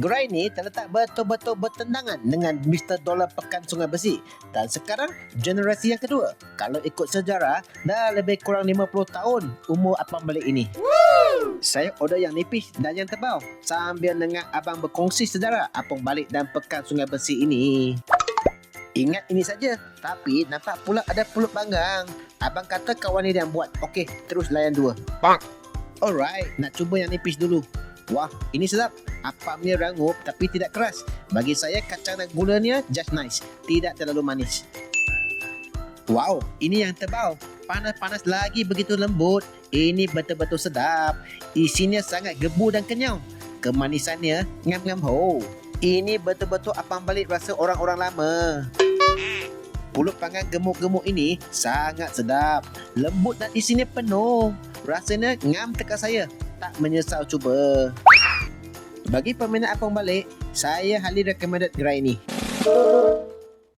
Gerai ini terletak betul-betul bertentangan dengan Mr. Dollar Pekan Sungai Besi. Dan sekarang generasi yang kedua. Kalau ikut sejarah, dah lebih kurang 50 tahun umur abang balik ini. Saya order yang nipis dan yang tebal sambil dengar abang berkongsi sejarah abang balik dan Pekan Sungai Besi ini. Ingat ini saja, tapi nampak pula ada pulut panggang. Abang kata kawan ni yang buat. Okey, terus layan dua. Alright, nak cuba yang nipis dulu. Wah, ini sedap. Apamnya rangup tapi tidak keras. Bagi saya kacang dan gulanya just nice. Tidak terlalu manis. Wow, ini yang tebal. Panas-panas lagi begitu lembut. Ini betul-betul sedap. Isinya sangat gebu dan kenyal. Kemanisannya ngam-ngam ho. Ini betul-betul apam balik rasa orang-orang lama. Pulut panggang gemuk-gemuk ini sangat sedap. Lembut dan isinya penuh. Rasanya ngam teka saya. Tak menyesal cuba. Bagi peminat apam balik, saya highly recommended gerai ini.